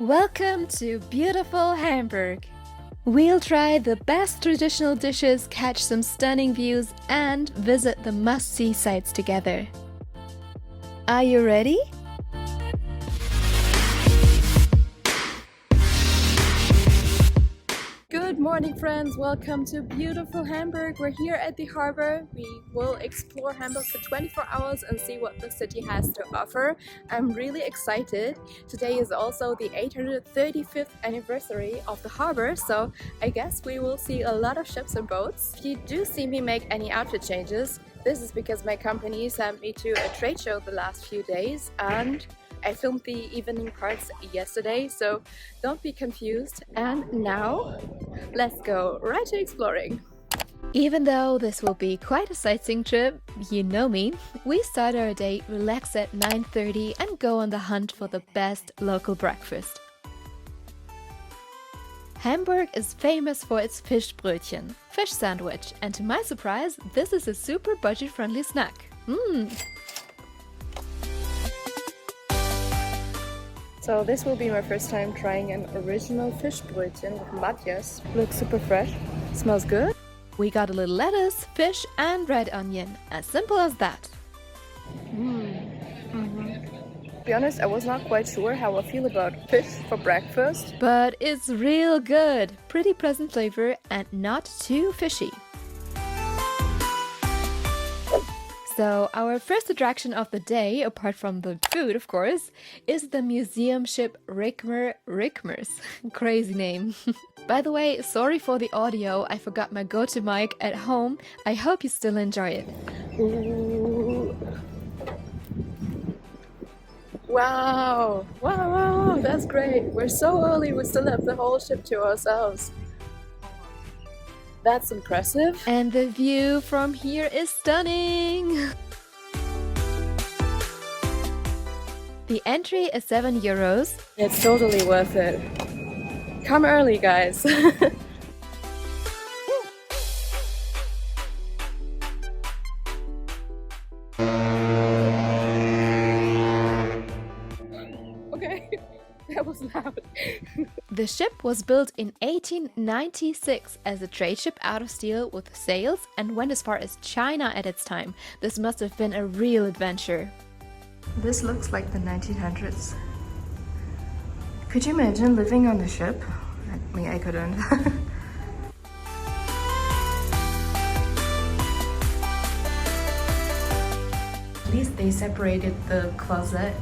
Welcome to beautiful Hamburg. We'll try the best traditional dishes, catch some stunning views, and visit the must-see sites together. Are you ready? Good morning, friends. Welcome to beautiful Hamburg. We're here at the harbor. We will explore Hamburg for 24 hours and see what the city has to offer. I'm really excited. Today is also the 835th anniversary of the harbor, so I guess we will see a lot of ships and boats. If you do see me make any outfit changes, this is because my company sent me to a trade show the last few days and I filmed the evening parts yesterday, so don't be confused. And now, let's go right to exploring. Even though this will be quite a sightseeing trip, you know me, we start our day, relax at 9:30 and go on the hunt for the best local breakfast. Hamburg is famous for its Fischbrötchen, fish sandwich, and to my surprise, this is a super budget-friendly snack. So this will be my first time trying an original Fischbrötchen with Matthias. Looks super fresh, smells good. We got a little lettuce, fish and red onion, as simple as that. To be honest, I was not quite sure how I feel about fish for breakfast. But it's real good, pretty pleasant flavor and not too fishy. So our first attraction of the day, apart from the food of course, is the museum ship Rickmer Rickmers. Crazy name. By the way, sorry for the audio, I forgot my go-to mic at home. I hope you still enjoy it. Ooh. Wow, that's great. We're so early, we still have the whole ship to ourselves. That's impressive. And the view from here is stunning. The entry is €7. It's totally worth it. Come early, guys. Okay, that was loud. The ship was built in 1896 as a trade ship out of steel with sails and went as far as China at its time. This must have been a real adventure. This looks like the 1900s. Could you imagine living on the ship? I mean, I couldn't. At least they separated the closet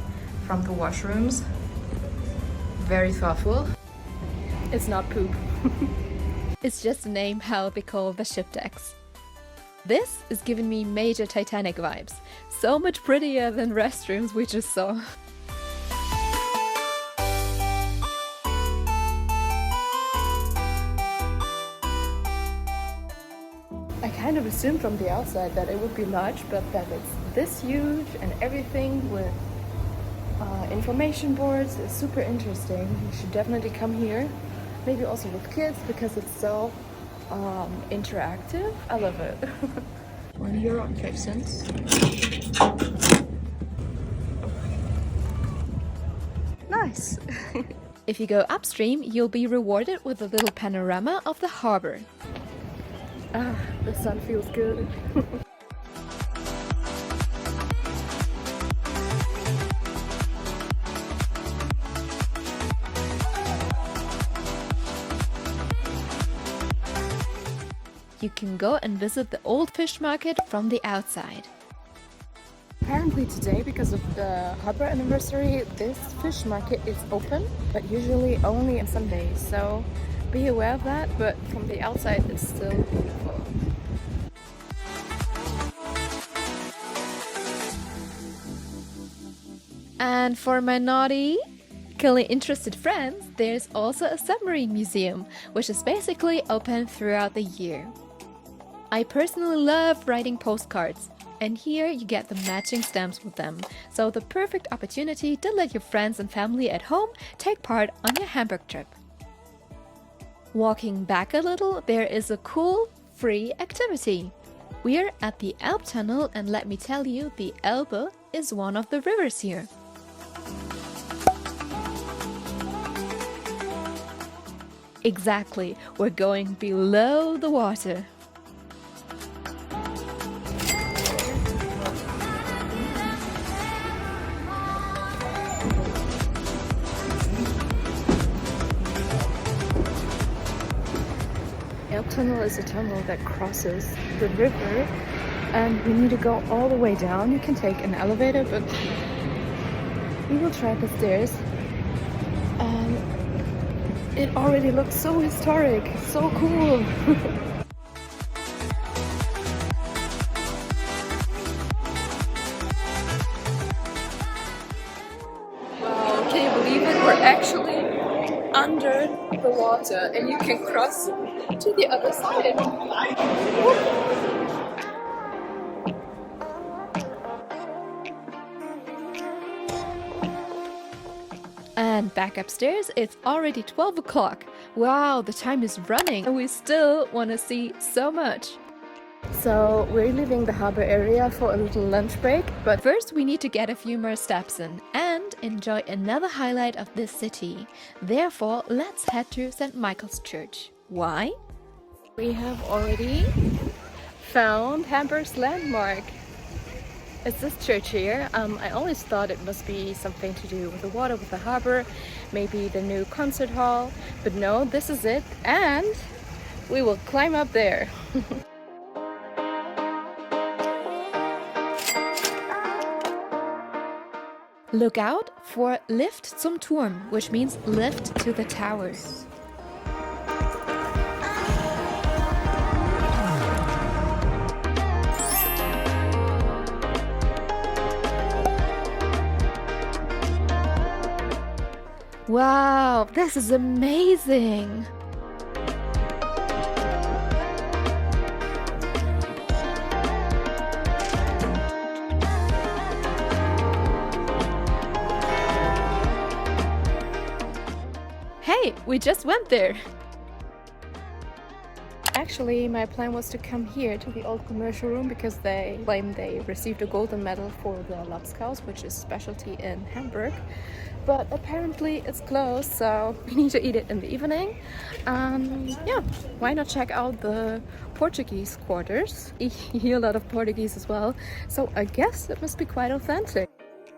from the washrooms. Very thoughtful. It's not poop. It's just a name how they call the ship decks. This is giving me major Titanic vibes. So much prettier than restrooms we just saw. I kind of assumed from the outside that it would be large, but that it's this huge and everything with information boards is super interesting. You should definitely come here. Maybe also with kids because it's so interactive. I love it. €1 and 5 cents. Nice. If you go upstream, you'll be rewarded with a little panorama of the harbor. Ah, the sun feels good. You can go and visit the old fish market from the outside. Apparently today, because of the harbor anniversary, this fish market is open, but usually only on Sundays, so be aware of that, but from the outside it's still beautiful. And for my nautically interested friends, there's also a submarine museum, which is basically open throughout the year. I personally love writing postcards, and here you get the matching stamps with them, so the perfect opportunity to let your friends and family at home take part on your Hamburg trip. Walking back a little, there is a cool, free activity. We're at the Elbe Tunnel, and let me tell you, the Elbe is one of the rivers here. Exactly, we're going below the water. Elbe Tunnel is a tunnel that crosses the river, and we need to go all the way down. You can take an elevator, but we will try the stairs. And it already looks so historic, so cool. Wow, can you believe it? We're actually under the water and you can cross to the other side. And back upstairs, it's already 12 o'clock. Wow, the time is running and we still want to see so much. So we're leaving the harbor area for a little lunch break, but first we need to get a few more steps in and enjoy another highlight of this city. Therefore, let's head to St. Michael's Church. Why? We have already found Hamburg's landmark. It's this church here. I always thought it must be something to do with the water, with the harbor, maybe the new concert hall, but no, this is it, and we will climb up there. Look out for Lift zum Turm, which means lift to the tower. Wow, this is amazing! Hey, we just went there! Actually, my plan was to come here to the old commercial room because they claim they received a golden medal for the Lapskaus, which is specialty in Hamburg. But apparently it's closed, so we need to eat it in the evening. Yeah, why not check out the Portuguese quarters? I hear a lot of Portuguese as well, so I guess it must be quite authentic.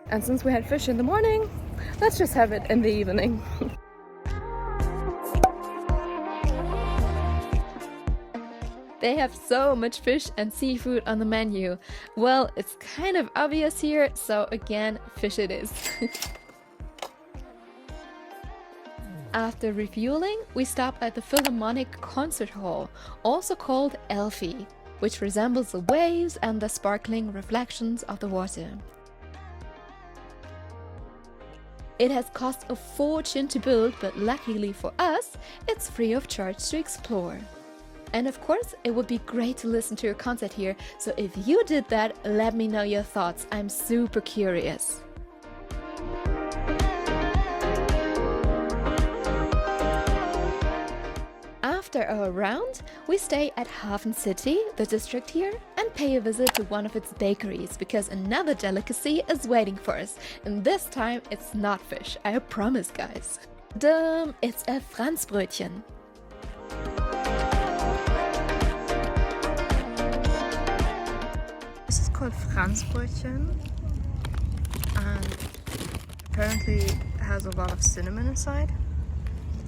And since we had fish in the morning, let's just have it in the evening. They have so much fish and seafood on the menu. Well, it's kind of obvious here, so again, fish it is. After refueling, we stop at the Philharmonic Concert Hall, also called Elfi, which resembles the waves and the sparkling reflections of the water. It has cost a fortune to build, but luckily for us, it's free of charge to explore. And of course, it would be great to listen to a concert here, so if you did that, let me know your thoughts. I'm super curious. After our round, we stay at Hafen City, the district here, and pay a visit to one of its bakeries because another delicacy is waiting for us. And this time it's not fish, I promise, guys. It's a Franzbrötchen. This is called Franzbrötchen, and apparently it has a lot of cinnamon inside.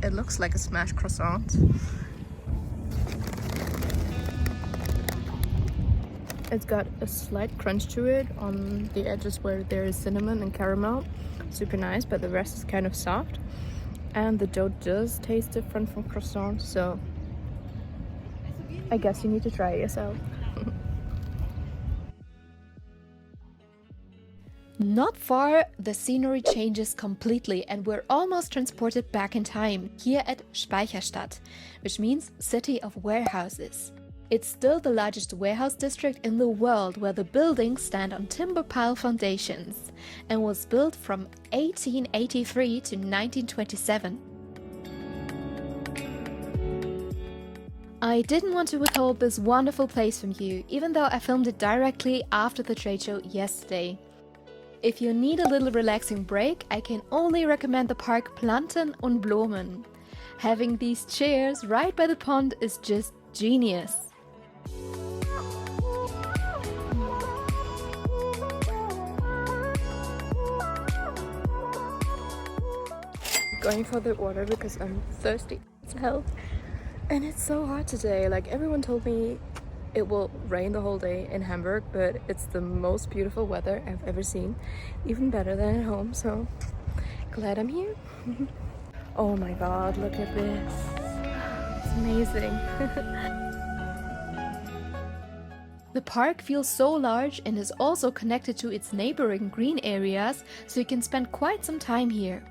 It looks like a smashed croissant. It's got a slight crunch to it on the edges where there is cinnamon and caramel. Super nice, but the rest is kind of soft. And the dough does taste different from croissant, so I guess you need to try it yourself. Not far, the scenery changes completely and we're almost transported back in time, here at Speicherstadt, which means City of Warehouses. It's still the largest warehouse district in the world, where the buildings stand on timber pile foundations, and was built from 1883 to 1927. I didn't want to withhold this wonderful place from you, even though I filmed it directly after the trade show yesterday. If you need a little relaxing break, I can only recommend the park Planten und Blumen. Having these chairs right by the pond is just genius. Going for the water because I'm thirsty as hell. And it's so hot today. Like, everyone told me it will rain the whole day in Hamburg, but it's the most beautiful weather I've ever seen. Even better than at home, so glad I'm here. Oh my god, look at this. It's amazing. The park feels so large and is also connected to its neighboring green areas, so you can spend quite some time here.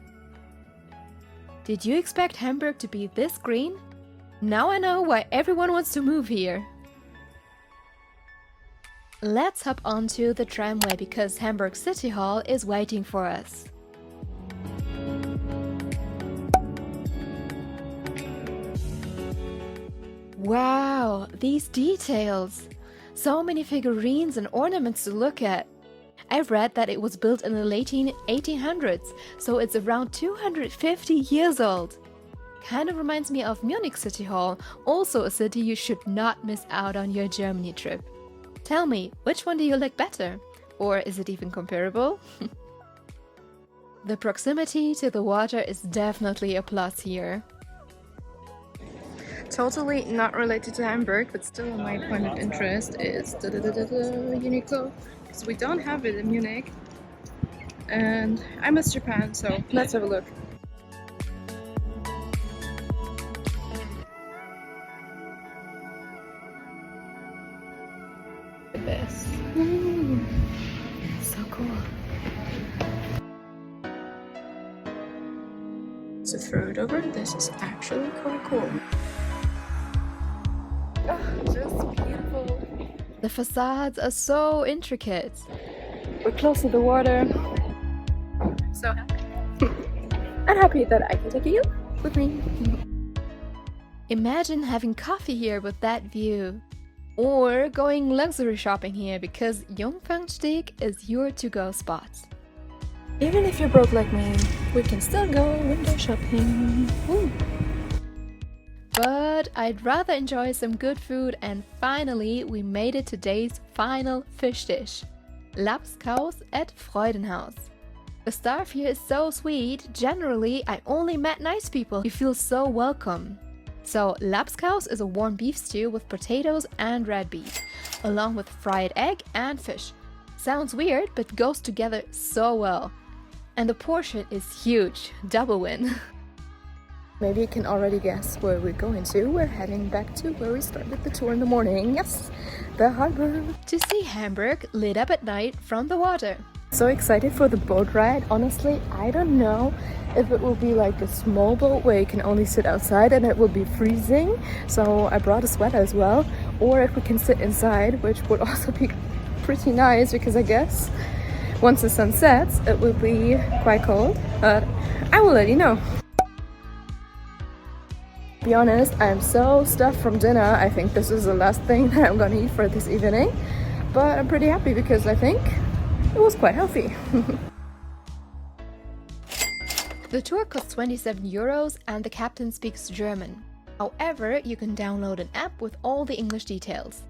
Did you expect Hamburg to be this green? Now I know why everyone wants to move here. Let's hop onto the tramway because Hamburg City Hall is waiting for us. Wow, these details! So many figurines and ornaments to look at. I've read that it was built in the late 1800s, so it's around 250 years old. Kind of reminds me of Munich City Hall, also a city you should not miss out on your Germany trip. Tell me, which one do you like better? Or is it even comparable? The proximity to the water is definitely a plus here. Totally not related to Hamburg, but still my point of interest is Uniqlo. Because we don't have it in Munich. And I miss Japan, so let's have a look. This. So cool. So throw it over. This is actually quite cool. Oh, just beautiful. The facades are so intricate. We're close to the water. So happy. I'm happy that I can take you with me. Imagine having coffee here with that view. Or going luxury shopping here because Jungfernstieg is your to-go spot. Even if you're broke like me, we can still go window shopping. Woo. But I'd rather enjoy some good food, and finally we made it to today's final fish dish. Lapskaus at Freudenhaus. The staff here is so sweet. Generally, I only met nice people. You feel so welcome. So, Lapskaus is a warm beef stew with potatoes and red beef, along with fried egg and fish. Sounds weird, but goes together so well. And the portion is huge, double win. Maybe you can already guess where we're going to. We're heading back to where we started the tour in the morning. Yes, the harbor. To see Hamburg lit up at night from the water. So excited for the boat ride. Honestly, I don't know if it will be like a small boat where you can only sit outside and it will be freezing. So I brought a sweater as well. Or if we can sit inside, which would also be pretty nice because I guess once the sun sets, it will be quite cold. But I will let you know. To be honest, I'm so stuffed from dinner. I think this is the last thing that I'm gonna eat for this evening. But I'm pretty happy because I think it was quite healthy. The tour costs 27 euros and the captain speaks German. However, you can download an app with all the English details.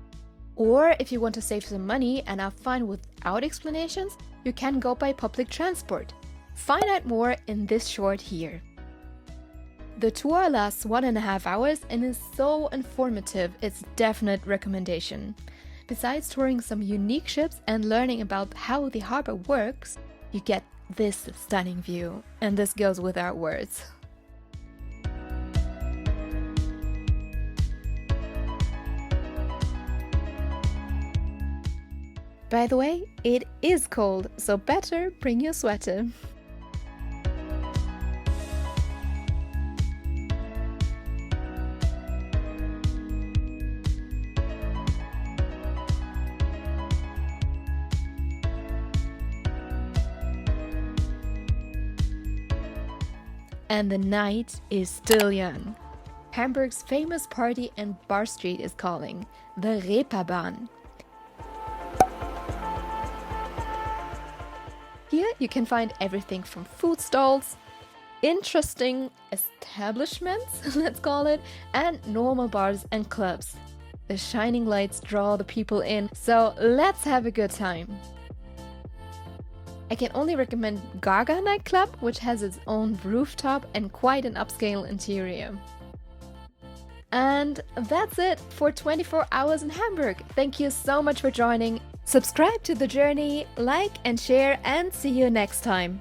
Or if you want to save some money and are fine without explanations, you can go by public transport. Find out more in this short here. The tour lasts 1.5 hours and is so informative, it's a definite recommendation. Besides touring some unique ships and learning about how the harbor works, you get this stunning view, and this goes without words. By the way, it is cold, so better bring your sweater. And the night is still young. Hamburg's famous party and bar street is calling, the Reeperbahn. Here you can find everything from food stalls interesting establishments, let's call it, and normal bars and clubs. The shining lights draw the people in, so let's have a good time. I can only recommend Gaga nightclub, which has its own rooftop and quite an upscale interior. And that's it for 24 hours in Hamburg. Thank you so much for joining. Subscribe to the journey, like and share, and see you next time.